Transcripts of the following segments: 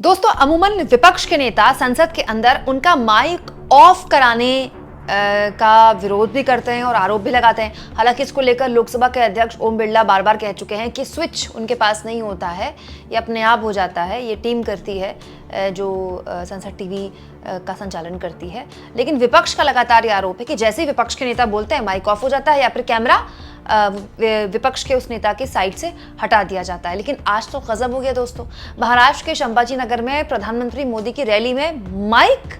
दोस्तों, अमूमन विपक्ष के नेता संसद के अंदर उनका माइक ऑफ कराने का विरोध भी करते हैं और आरोप भी लगाते हैं। हालांकि इसको लेकर लोकसभा के अध्यक्ष ओम बिरला बार बार कह चुके हैं कि स्विच उनके पास नहीं होता है, ये अपने आप हो जाता है, ये टीम करती है जो संसद टीवी का संचालन करती है। लेकिन विपक्ष का लगातार ये आरोप है कि जैसे ही विपक्ष के नेता बोलते हैं माइक ऑफ हो जाता है या फिर कैमरा विपक्ष के उस नेता के साइड से हटा दिया जाता है। लेकिन आज तो गजब हो गया दोस्तों, महाराष्ट्र के संभाजी नगर में प्रधानमंत्री मोदी की रैली में माइक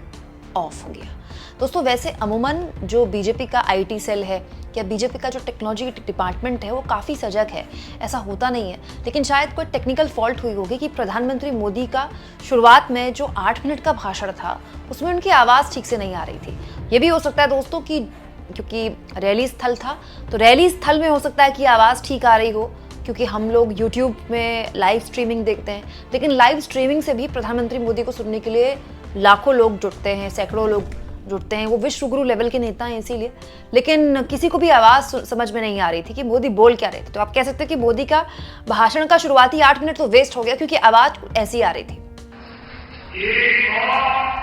ऑफ हो गया। दोस्तों, वैसे अमूमन जो बीजेपी का आईटी सेल है या बीजेपी का जो टेक्नोलॉजी डिपार्टमेंट है वो काफ़ी सजग है, ऐसा होता नहीं है। लेकिन शायद कोई टेक्निकल फॉल्ट हुई होगी कि प्रधानमंत्री मोदी का शुरुआत में जो 8 मिनट का भाषण था उसमें उनकी आवाज़ ठीक से नहीं आ रही थी। ये भी हो सकता है दोस्तों कि क्योंकि रैली स्थल था तो रैली स्थल में हो सकता है कि आवाज़ ठीक आ रही हो, क्योंकि हम लोग यूट्यूब में लाइव स्ट्रीमिंग देखते हैं। लेकिन लाइव स्ट्रीमिंग से भी प्रधानमंत्री मोदी को सुनने के लिए लाखों लोग जुटते हैं, सैकड़ों लोग जुटते हैं। वो विश्व गुरु लेवल के नेता हैं इसीलिए। लेकिन किसी को भी आवाज़ समझ में नहीं आ रही थी कि मोदी बोल क्या रहे थे। तो आप कह सकते हैं कि मोदी का भाषण का शुरुआती 8 मिनट तो वेस्ट हो गया क्योंकि आवाज़ ऐसी आ रही थी। एक और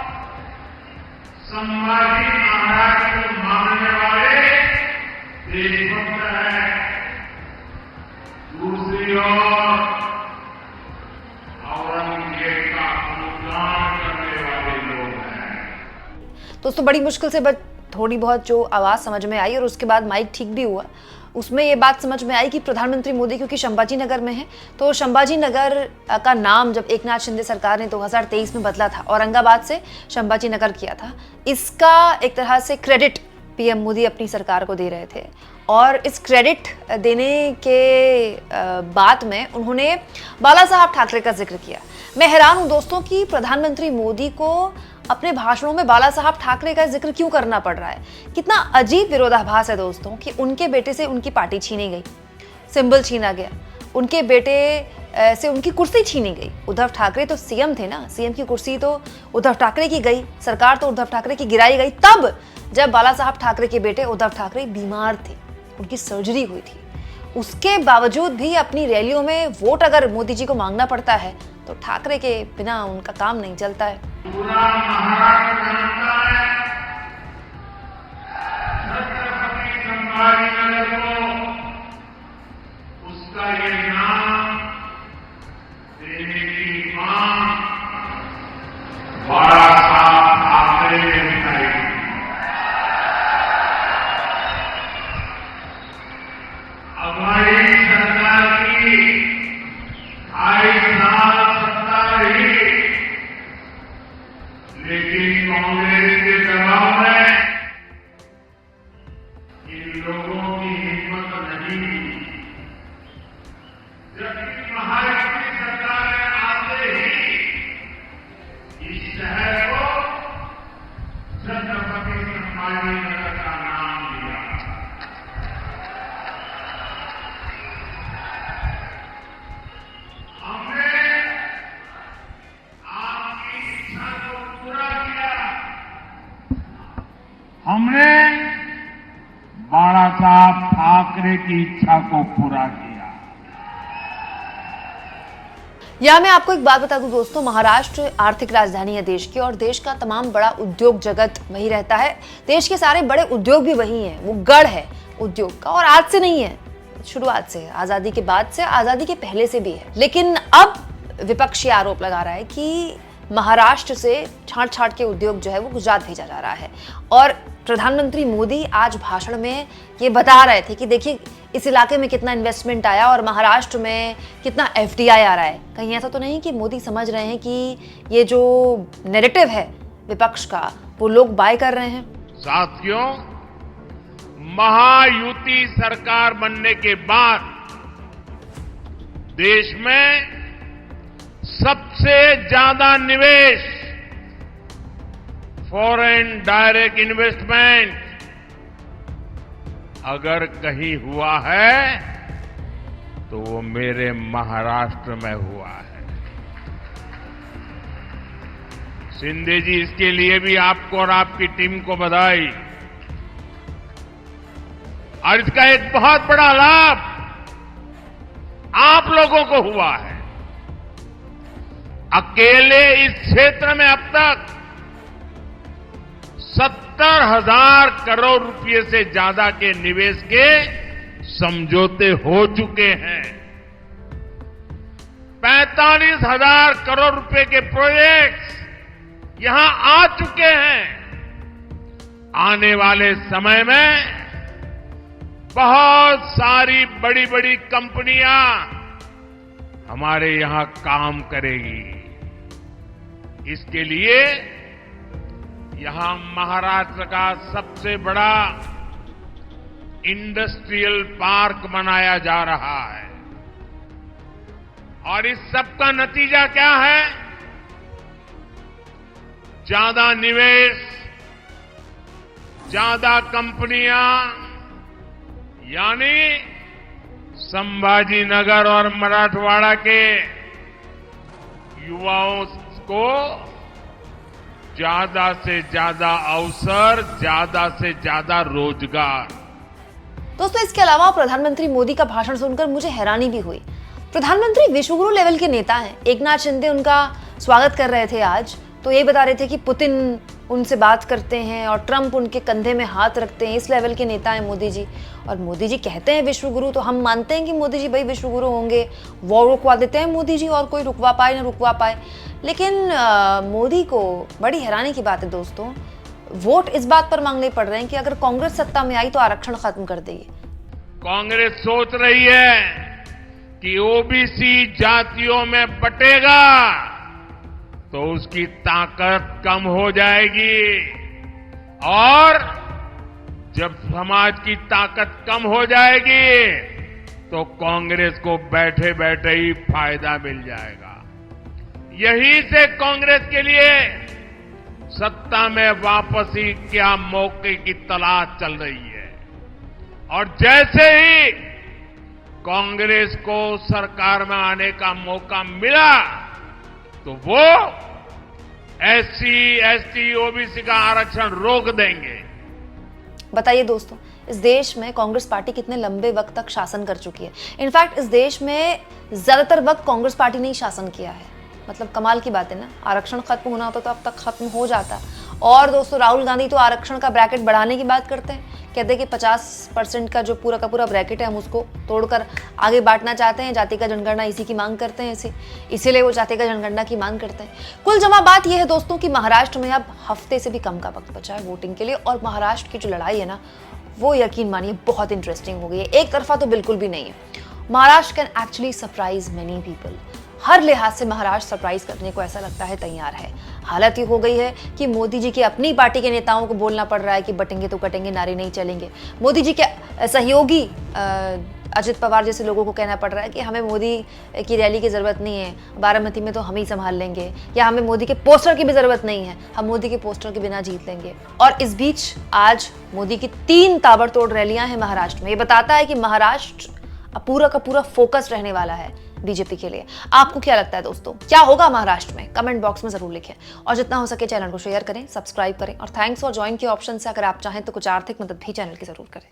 संभाजी महाराज को मानने वाले देशभक्त है, दूसरी ओर औरंगजेब का अनुदान करने वाले लोग हैं। दोस्तों, बड़ी मुश्किल से थोड़ी बहुत जो आवाज़ समझ में आई और उसके बाद माइक ठीक भी हुआ, उसमें ये बात समझ में आई कि प्रधानमंत्री मोदी क्योंकि संभाजी नगर में है तो संभाजी नगर का नाम जब एकनाथ शिंदे सरकार ने 2023 में बदला था, औरंगाबाद से संभाजी नगर किया था, इसका एक तरह से क्रेडिट पीएम मोदी अपनी सरकार को दे रहे थे। और इस क्रेडिट देने के बाद में उन्होंने बाला साहब ठाकरे का जिक्र किया। मैं हैरान हूं दोस्तों कि प्रधानमंत्री मोदी को अपने भाषणों में बाला साहब ठाकरे का जिक्र क्यों करना पड़ रहा है। कितना अजीब विरोधाभास है दोस्तों कि उनके बेटे से उनकी पार्टी छीनी गई, सिंबल छीना गया, उनके बेटे से उनकी कुर्सी छीनी गई। उद्धव ठाकरे तो सीएम थे ना, सीएम की कुर्सी तो उद्धव ठाकरे की गई, सरकार तो उद्धव ठाकरे की गिराई गई तब जब बाला साहब ठाकरे के बेटे उद्धव ठाकरे बीमार थे, उनकी सर्जरी हुई थी। उसके बावजूद भी अपनी रैलियों में वोट अगर मोदी जी को मांगना पड़ता है तो ठाकरे के बिना उनका काम नहीं चलता है। पूरा महाराष्ट्र जानता है छत्रपति संभाजी नगर को उसका ये नाम देने की मांग बाला साहब ठाकरे ने उठाई। हमारी सरकार की 2.5 साल सत्ता रही, लेकिन कांग्रेस के दबाव में इन लोगों की हिम्मत नहीं हुई। जबकि महाराष्ट्र की सरकार ने आते ही इस शहर को छत्रपति संभाजी नगर का नाम दिया। हमने बाला साहब ठाकरे की इच्छा को पूरा किया। यहाँ मैं आपको एक बात बता दूं दोस्तों, महाराष्ट्र आर्थिक राजधानी है देश की और देश का तमाम बड़ा उद्योग जगत वही रहता है। देश के सारे बड़े उद्योग भी वही हैं, वो गढ़ है उद्योग का। और आज से नहीं है, शुरुआत से, आजादी के बाद से, आजादी के पहले से भी है। लेकिन अब विपक्ष ये आरोप लगा रहा है कि महाराष्ट्र से छांट छांट के उद्योग जो है वो गुजरात भेजा जा रहा है। और प्रधानमंत्री मोदी आज भाषण में ये बता रहे थे कि देखिए इस इलाके में कितना इन्वेस्टमेंट आया और महाराष्ट्र में कितना एफडीआई आ रहा है। कहीं ऐसा तो नहीं कि मोदी समझ रहे हैं कि ये जो नैरेटिव है विपक्ष का वो लोग बाय कर रहे हैं। साथियों, महायुति सरकार बनने के बाद देश में सबसे ज्यादा निवेश, फॉरेन डायरेक्ट इन्वेस्टमेंट अगर कहीं हुआ है तो वो मेरे महाराष्ट्र में हुआ है। शिंदे जी, इसके लिए भी आपको और आपकी टीम को बधाई। और इसका एक बहुत बड़ा लाभ आप लोगों को हुआ है। अकेले इस क्षेत्र में अब तक 70,000 करोड़ रुपए से ज्यादा के निवेश के समझौते हो चुके हैं। 45,000 करोड़ रुपए के प्रोजेक्ट्स यहां आ चुके हैं। आने वाले समय में बहुत सारी बड़ी बड़ी कंपनियां हमारे यहां काम करेगी। इसके लिए यहां महाराष्ट्र का सबसे बड़ा इंडस्ट्रियल पार्क बनाया जा रहा है। और इस सब का नतीजा क्या है? ज्यादा निवेश, ज्यादा कंपनियां, यानी संभाजी नगर और मराठवाड़ा के युवाओं को ज्यादा से ज्यादा अवसर, ज्यादा से ज्यादा रोजगार। दोस्तों, इसके अलावा प्रधानमंत्री मोदी का भाषण सुनकर मुझे हैरानी भी हुई। प्रधानमंत्री विश्वगुरु लेवल के नेता हैं। एकनाथ शिंदे उनका स्वागत कर रहे थे आज, तो ये बता रहे थे कि पुतिन उनसे बात करते हैं और ट्रंप उनके कंधे में हाथ रखते हैं। इस लेवल के नेता हैं मोदी जी। और मोदी जी कहते हैं विश्वगुरु, तो हम मानते हैं कि मोदी जी भाई विश्वगुरु होंगे। वो रुकवा देते हैं मोदी जी, और कोई रुकवा पाए ना रुकवा पाए। लेकिन मोदी को बड़ी हैरानी की बात है दोस्तों, वोट इस बात पर मांगने पड़ रहे हैं कि अगर कांग्रेस सत्ता में आई तो आरक्षण खत्म कर देगी। कांग्रेस सोच रही है कि ओबीसी जातियों में बटेगा तो उसकी ताकत कम हो जाएगी, और जब समाज की ताकत कम हो जाएगी तो कांग्रेस को बैठे बैठे ही फायदा मिल जाएगा। यही से कांग्रेस के लिए सत्ता में वापसी क्या मौके की तलाश चल रही है। और जैसे ही कांग्रेस को सरकार में आने का मौका मिला तो वो एससी, एसटी, ओबीसी का आरक्षण रोक देंगे। बताइए दोस्तों, इस देश में कांग्रेस पार्टी कितने लंबे वक्त तक शासन कर चुकी है। इनफैक्ट इस देश में ज्यादातर वक्त कांग्रेस पार्टी ने ही शासन किया है। मतलब कमाल की बात है ना। आरक्षण खत्म होना होता तो अब तक खत्म हो जाता। और दोस्तों, राहुल गांधी तो आरक्षण का ब्रैकेट बढ़ाने की बात करते हैं। कहते हैं कि 50% का जो पूरा का पूरा ब्रैकेट है हम उसको तोड़कर आगे बांटना चाहते हैं। जाति का जनगणना इसी की मांग करते हैं, इसीलिए वो जाति का जनगणना की मांग करते हैं। कुल जमा बात यह है दोस्तों कि महाराष्ट्र में अब हफ्ते से भी कम का वक्त बचा है वोटिंग के लिए। और महाराष्ट्र की जो लड़ाई है ना, वो यकीन मानिए बहुत इंटरेस्टिंग हो गई है। एक तरफा तो बिल्कुल भी नहीं है। Maharashtra can actually surprise many people. हर लिहाज से महाराष्ट्र सरप्राइज करने को ऐसा लगता है तैयार है। हालत ये हो गई है कि मोदी जी की अपनी पार्टी के नेताओं को बोलना पड़ रहा है कि बटेंगे तो कटेंगे, नारे नहीं चलेंगे। मोदी जी के सहयोगी अजित पवार जैसे लोगों को कहना पड़ रहा है कि हमें मोदी की रैली की जरूरत नहीं है, बारामती में तो हम ही संभाल लेंगे, या हमें मोदी के पोस्टर की भी जरूरत नहीं है, हम मोदी के पोस्टर के बिना जीत लेंगे। और इस बीच आज मोदी की 3 ताबड़तोड़ रैलियां हैं महाराष्ट्र में। ये बताता है कि महाराष्ट्र पूरा का पूरा फोकस रहने वाला है बीजेपी के लिए। आपको क्या लगता है दोस्तों, क्या होगा महाराष्ट्र में? कमेंट बॉक्स में जरूर लिखें। और जितना हो सके चैनल को शेयर करें, सब्सक्राइब करें। और थैंक्स फॉर ज्वाइन के ऑप्शन से अगर आप चाहें तो कुछ आर्थिक मदद भी चैनल की जरूर करें।